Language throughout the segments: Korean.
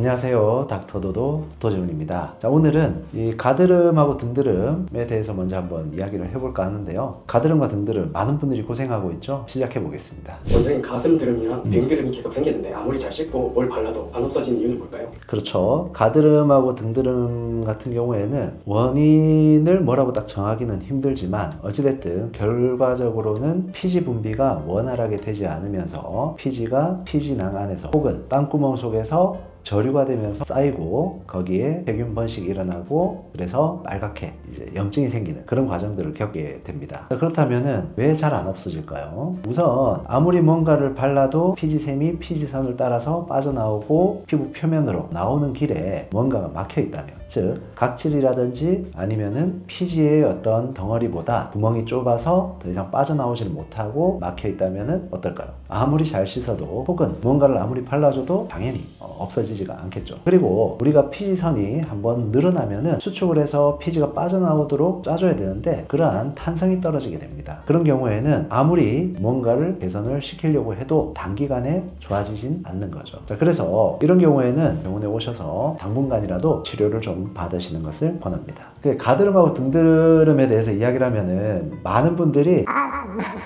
안녕하세요. 닥터도도 도재훈입니다. 자, 오늘은 이 가드름하고 등드름에 대해서 먼저 한번 이야기를 해볼까 하는데요. 가드름과 등드름 많은 분들이 고생하고 있죠? 시작해 보겠습니다. 원장님, 가슴 드름이랑 등드름이 계속 생기는데 아무리 잘 씻고 뭘 발라도 안 없어지는 이유는 뭘까요? 그렇죠. 가드름하고 등드름 같은 경우에는 원인을 뭐라고 딱 정하기는 힘들지만 어찌됐든 결과적으로는 피지 분비가 원활하게 되지 않으면서 피지가 피지낭 안에서 혹은 땀구멍 속에서 저류가 되면서 쌓이고 거기에 세균 번식이 일어나고 그래서 빨갛게 이제 염증이 생기는 그런 과정들을 겪게 됩니다. 그렇다면은 왜 잘 안 없어질까요? 우선 아무리 뭔가를 발라도 피지샘이 피지선을 따라서 빠져나오고 피부 표면으로 나오는 길에 뭔가가 막혀 있다면, 즉 각질이라든지 아니면은 피지의 어떤 덩어리보다 구멍이 좁아서 더 이상 빠져나오지를 못하고 막혀 있다면은 어떨까요? 아무리 잘 씻어도 혹은 뭔가를 아무리 발라줘도 당연히 없어지지가 않겠죠. 그리고 우리가 피지선이 한번 늘어나면은 수축을 해서 피지가 빠져나오도록 짜줘야 되는데 그러한 탄성이 떨어지게 됩니다. 그런 경우에는 아무리 뭔가를 개선을 시키려고 해도 단기간에 좋아지진 않는 거죠. 자, 그래서 이런 경우에는 병원에 오셔서 당분간이라도 치료를 좀 받으시는 것을 권합니다. 가드름하고 등드름에 대해서 이야기를 하면은 많은 분들이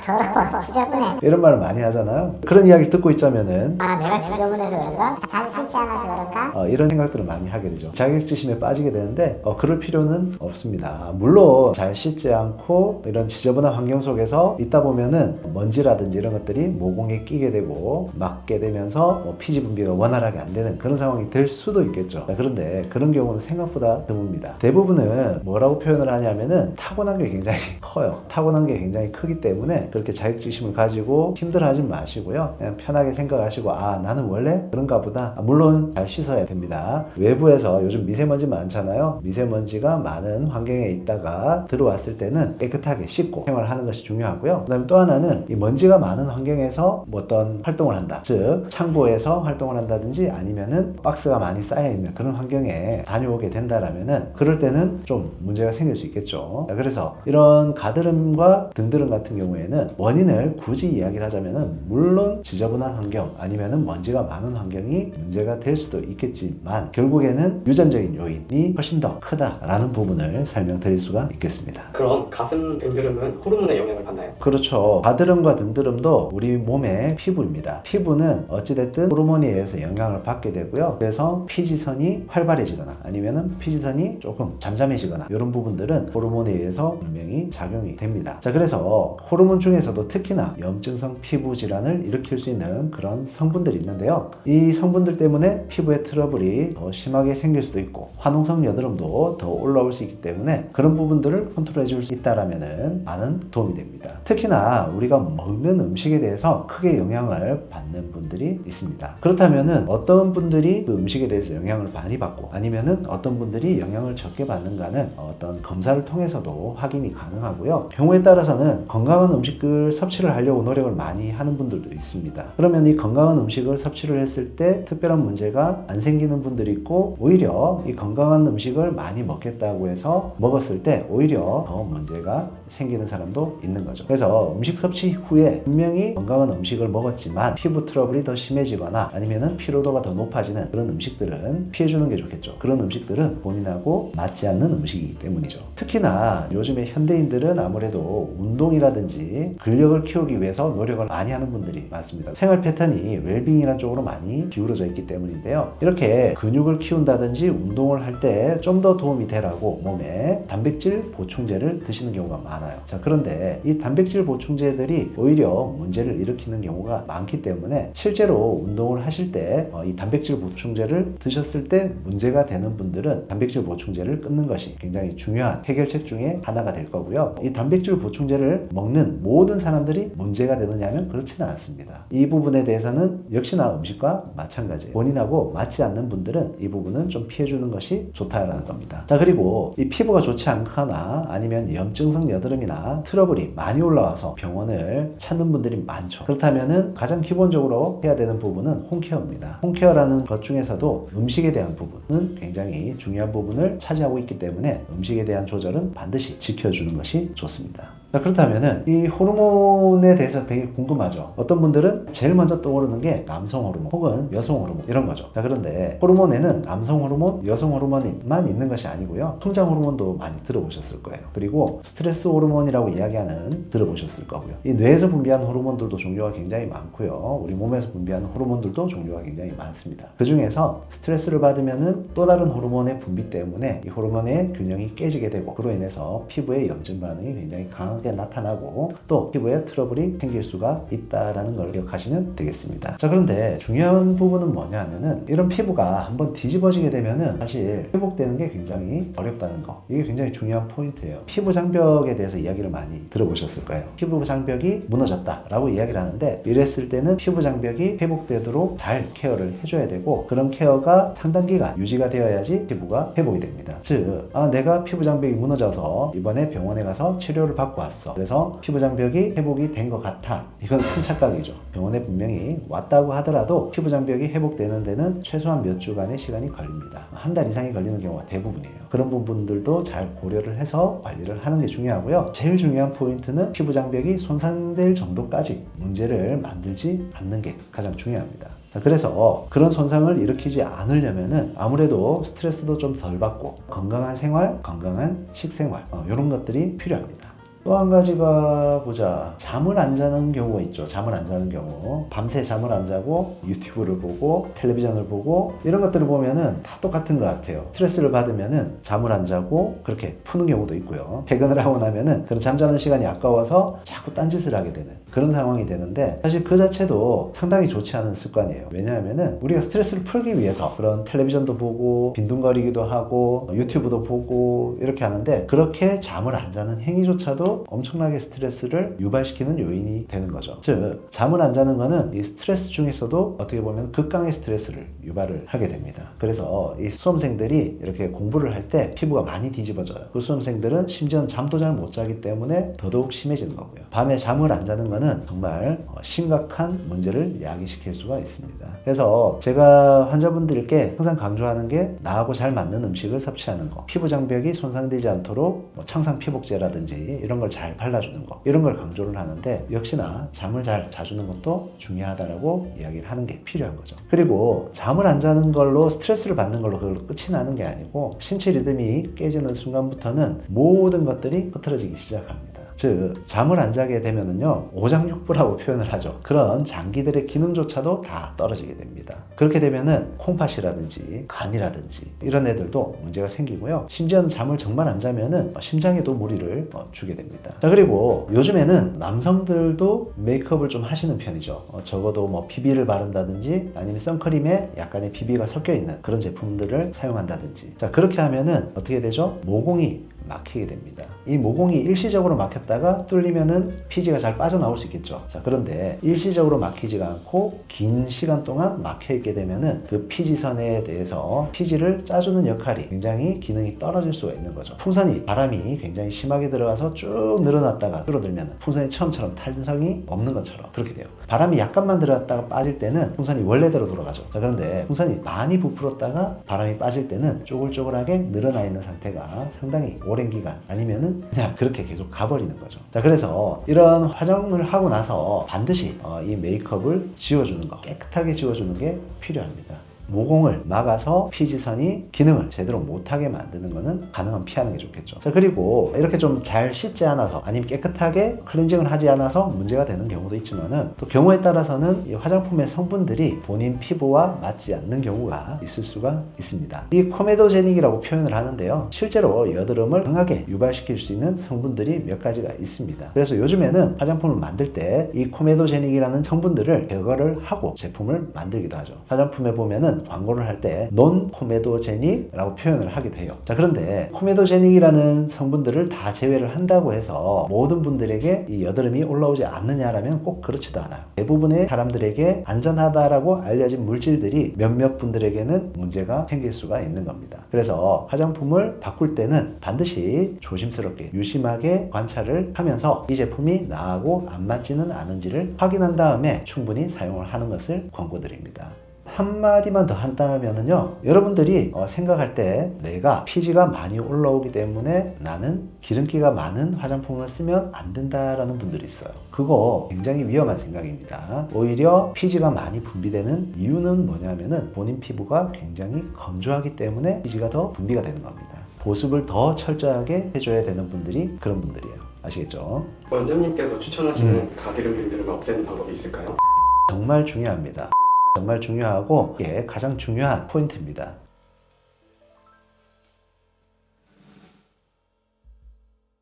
더러워, 지저분해. 이런 말을 많이 하잖아요. 그런 이야기를 듣고 있자면은 내가 지저분해서 그런가? 자주 씻지 않아서 그런가? 이런 생각들을 많이 하게 되죠. 자격지심에 빠지게 되는데 그럴 필요는 없습니다. 물론 잘 씻지 않고 이런 지저분한 환경 속에서 있다 보면은 먼지라든지 이런 것들이 모공에 끼게 되고 막게 되면서 피지 분비가 원활하게 안 되는 그런 상황이 될 수도 있겠죠. 그런데 그런 경우는 생각보다 드뭅니다. 대부분은 뭐라고 표현을 하냐면은 타고난 게 굉장히 커요. 타고난 게 굉장히 크기 때문에 그렇게 자격지심을 가지고 힘들어하지 마시고요. 그냥 편하게 생각하시고 나는 원래 그런가 보다. 물론 잘 씻어야 됩니다. 외부에서 요즘 미세먼지 많잖아요. 미세먼지가 많은 환경에 있다가 들어왔을 때는 깨끗하게 씻고 생활하는 것이 중요하고요. 그 다음에 또 하나는 이 먼지가 많은 환경에서 어떤 활동을 한다. 즉 창고에서 활동을 한다든지 아니면은 박스가 많이 쌓여있는 그런 환경에 다녀오게 된다라면은 그럴 때는 좀 문제가 생길 수 있겠죠. 그래서 이런 가드름과 등드름 같은 경우에는 원인을 굳이 이야기를 하자면은 물론 지저분한 환경 아니면은 먼지가 많은 환경이 문제가 될 수도 있겠지만 결국에는 유전적인 요인이 훨씬 더 크다라는 부분을 설명드릴 수가 있겠습니다. 그럼 가슴 등드름은 호르몬의 영향을 받나요? 그렇죠. 가드름과 등드름도 우리 몸의 피부입니다. 피부는 어찌됐든 호르몬에 의해서 영향을 받게 되고요. 그래서 피지선이 활발해지거나 아니면은 피지선이 조금 잠잠해지거나 이런 부분들은 호르몬에 의해서 분명히 작용이 됩니다. 자, 그래서 호르몬 중에서도 특히나 염증성 피부 질환을 일으킬 수 있는 그런 성분들이 있는데요. 이 성분들 때문에 피부에 트러블이 더 심하게 생길 수도 있고 화농성 여드름도 더 올라올 수 있기 때문에 그런 부분들을 컨트롤해 줄 수 있다라면은 많은 도움이 됩니다. 특히나 우리가 먹는 음식에 대해서 크게 영향을 받는 분들이 있습니다. 그렇다면은 어떤 분들이 그 음식에 대해서 영향을 많이 받고 아니면은 어떤 분들이 영향을 적게 받는가는 어떤 검사를 통해서도 확인이 가능하고요. 경우에 따라서는 건강한 음식을 섭취를 하려고 노력을 많이 하는 분들도 있습니다. 그러면 이 건강한 음식을 섭취를 했을 때 특별한 문제가 안 생기는 분들이 있고 오히려 이 건강한 음식을 많이 먹겠다고 해서 먹었을 때 오히려 더 문제가 생기는 사람도 있는 거죠. 그래서 음식 섭취 후에 분명히 건강한 음식을 먹었지만 피부 트러블이 더 심해지거나 아니면은 피로도가 더 높아지는 그런 음식들은 피해주는 게 좋겠죠. 그런 음식들은 본인하고 맞지 않는 음식이기 때문이죠. 특히나 요즘에 현대인들은 아무래도 운동이라든지 근력을 키우기 위해서 노력을 많이 하는 분들이 많습니다. 생활 패턴이 웰빙이라는 쪽으로 많이 기울어져 있기 때문인데요. 이렇게 근육을 키운다든지 운동을 할 때 좀 더 도움이 되라고 몸에 단백질 보충제를 드시는 경우가 많아요. 자, 그런데 이 단백질 보충제들이 오히려 문제를 일으키는 경우가 많기 때문에 실제로 운동을 하실 때 이 단백질 보충제를 드셨을 때 문제가 되는 분들은 단백질 보충제를 끊는 것이 굉장히 중요한 해결책 중에 하나가 될 거고요. 이 단백질 보충제를 먹는 모든 사람들이 문제가 되느냐 하면 그렇지는 않습니다. 이 부분에 대해서는 역시나 음식과 마찬가지예요. 본인하고 맞지 않는 분들은 이 부분은 좀 피해주는 것이 좋다라는 겁니다. 자, 그리고 이 피부가 좋지 않거나 아니면 염증성 여드름이나 트러블이 많이 올라와서 병원을 찾는 분들이 많죠. 그렇다면은 가장 기본적으로 해야 되는 부분은 홈케어입니다. 홈케어라는 것 중에서도 음식에 대한 부분은 굉장히 중요한 부분을 차지하고 있기 때문에 음식에 대한 조절은 반드시 지켜주는 것이 좋습니다. 자, 그렇다면은 이 호르몬에 대해서 되게 궁금하죠. 어떤 분들은 제일 먼저 떠오르는 게 남성 호르몬 혹은 여성 호르몬 이런 거죠. 자, 그런데 호르몬에는 남성 호르몬, 여성 호르몬만 있는 것이 아니고요. 성장 호르몬도 많이 들어보셨을 거예요. 그리고 스트레스 호르몬이라고 이야기하는 들어보셨을 거고요. 이 뇌에서 분비하는 호르몬들도 종류가 굉장히 많고요. 우리 몸에서 분비하는 호르몬들도 종류가 굉장히 많습니다. 그 중에서 스트레스를 받으면은 또 다른 호르몬의 분비 때문에 이 호르몬의 균형이 깨지게 되고 그로 인해서 피부의 염증 반응이 굉장히 강하게 나타나고 또 피부에 트러블이 생길 수가 있다라는 걸 기억하시면 되겠습니다. 자, 그런데 중요한 부분은 뭐냐면은 이런 피부가 한번 뒤집어지게 되면은 사실 회복되는 게 굉장히 어렵다는 거. 이게 굉장히 중요한 포인트예요. 피부 장벽에 대해서 이야기를 많이 들어보셨을 거예요. 피부 장벽이 무너졌다라고 이야기를 하는데 이랬을 때는 피부 장벽이 회복되도록 잘 케어를 해줘야 되고 그런 케어가 상당 기간 유지가 되어야지 피부가 회복이 됩니다. 즉, 내가 피부 장벽이 무너져서 이번에 병원에 가서 치료를 받고 왔어. 그래서 피부 장벽이 회복이 된 것 같아. 이건 큰 착각이죠. 병원에 분명히 왔다고 하더라도 피부 장벽이 회복되는 데는 최소한 몇 주간의 시간이 걸립니다. 한 달 이상이 걸리는 경우가 대부분이에요. 그런 부분들도 잘 고려를 해서 관리를 하는 게 중요하고요. 제일 중요한 포인트는 피부 장벽이 손상될 정도까지 문제를 만들지 않는 게 가장 중요합니다. 자, 그래서 그런 손상을 일으키지 않으려면은 아무래도 스트레스도 좀 덜 받고 건강한 생활, 건강한 식생활 이런 것들이 필요합니다. 또 한 가지가 보자. 잠을 안 자는 경우가 있죠. 잠을 안 자는 경우. 밤새 잠을 안 자고 유튜브를 보고 텔레비전을 보고 이런 것들을 보면은 다 똑같은 것 같아요. 스트레스를 받으면은 잠을 안 자고 그렇게 푸는 경우도 있고요. 퇴근을 하고 나면은 그런 잠자는 시간이 아까워서 자꾸 딴짓을 하게 되는 그런 상황이 되는데 사실 그 자체도 상당히 좋지 않은 습관이에요. 왜냐하면은 우리가 스트레스를 풀기 위해서 그런 텔레비전도 보고 빈둥거리기도 하고 유튜브도 보고 이렇게 하는데 그렇게 잠을 안 자는 행위조차도 엄청나게 스트레스를 유발시키는 요인이 되는 거죠. 즉, 잠을 안 자는 거는 이 스트레스 중에서도 어떻게 보면 극강의 스트레스를 유발을 하게 됩니다. 그래서 이 수험생들이 이렇게 공부를 할 때 피부가 많이 뒤집어져요. 그 수험생들은 심지어는 잠도 잘 못 자기 때문에 더더욱 심해지는 거고요. 밤에 잠을 안 자는 거는 정말 심각한 문제를 야기시킬 수가 있습니다. 그래서 제가 환자분들께 항상 강조하는 게 나하고 잘 맞는 음식을 섭취하는 거, 피부 장벽이 손상되지 않도록 창상 피복제라든지 이런 걸 잘 발라주는 거 이런 걸 강조를 하는데 역시나 잠을 잘 자주는 것도 중요하다라고 이야기를 하는 게 필요한 거죠. 그리고 잠을 안 자는 걸로 스트레스를 받는 걸로 그걸로 끝이 나는 게 아니고 신체 리듬이 깨지는 순간부터는 모든 것들이 흐트러지기 시작합니다. 즉, 잠을 안 자게 되면은요 오장육부라고 표현을 하죠. 그런 장기들의 기능조차도 다 떨어지게 됩니다. 그렇게 되면은 콩팥이라든지 간이라든지 이런 애들도 문제가 생기고요. 심지어는 잠을 정말 안 자면은 심장에도 무리를 주게 됩니다. 자, 그리고 요즘에는 남성들도 메이크업을 좀 하시는 편이죠. 적어도 뭐 비비를 바른다든지 아니면 선크림에 약간의 비비가 섞여 있는 그런 제품들을 사용한다든지. 자, 그렇게 하면은 어떻게 되죠? 모공이 막히게 됩니다. 이 모공이 일시적으로 막혔다가 뚫리면은 피지가 잘 빠져나올 수 있겠죠. 자, 그런데 일시적으로 막히지가 않고 긴 시간 동안 막혀 있게 되면은 그 피지선에 대해서 피지를 짜주는 역할이 굉장히 기능이 떨어질 수가 있는 거죠. 풍선이 바람이 굉장히 심하게 들어가서 쭉 늘어났다가 줄어들면 풍선이 처음처럼 탄성이 없는 것처럼 그렇게 돼요. 바람이 약간만 들어갔다가 빠질 때는 풍선이 원래대로 돌아가죠. 자, 그런데 풍선이 많이 부풀었다가 바람이 빠질 때는 쪼글쪼글하게 늘어나 있는 상태가 상당히 오랜 기간 아니면은 그냥 그렇게 계속 가버리는 거죠. 자, 그래서 이런 화장을 하고 나서 반드시 이 메이크업을 지워주는 거, 깨끗하게 지워주는 게 필요합니다. 모공을 막아서 피지선이 기능을 제대로 못하게 만드는 것은 가능하면 피하는 게 좋겠죠. 자, 그리고 이렇게 좀 잘 씻지 않아서 아니면 깨끗하게 클렌징을 하지 않아서 문제가 되는 경우도 있지만은 또 경우에 따라서는 이 화장품의 성분들이 본인 피부와 맞지 않는 경우가 있을 수가 있습니다. 이 코메도제닉이라고 표현을 하는데요. 실제로 여드름을 강하게 유발시킬 수 있는 성분들이 몇 가지가 있습니다. 그래서 요즘에는 화장품을 만들 때 이 코메도제닉이라는 성분들을 제거를 하고 제품을 만들기도 하죠. 화장품에 보면은 광고를 할 때 논 코메도제닉이라고 표현을 하게 돼요. 자, 그런데 코메도제닉이라는 성분들을 다 제외를 한다고 해서 모든 분들에게 이 여드름이 올라오지 않느냐라면 꼭 그렇지도 않아요. 대부분의 사람들에게 안전하다라고 알려진 물질들이 몇몇 분들에게는 문제가 생길 수가 있는 겁니다. 그래서 화장품을 바꿀 때는 반드시 조심스럽게 유심하게 관찰을 하면서 이 제품이 나하고 안 맞지는 않은지를 확인한 다음에 충분히 사용을 하는 것을 권고드립니다. 한마디만 더 한다면은요, 여러분들이 생각할 때 내가 피지가 많이 올라오기 때문에 나는 기름기가 많은 화장품을 쓰면 안 된다라는 분들이 있어요. 그거 굉장히 위험한 생각입니다. 오히려 피지가 많이 분비되는 이유는 뭐냐면은 본인 피부가 굉장히 건조하기 때문에 피지가 더 분비가 되는 겁니다. 보습을 더 철저하게 해줘야 되는 분들이 그런 분들이에요. 아시겠죠? 원장님께서 추천하시는 가드름 등들을 없애는 방법이 있을까요? 정말 중요합니다. 정말 중요하고 이게 가장 중요한 포인트입니다.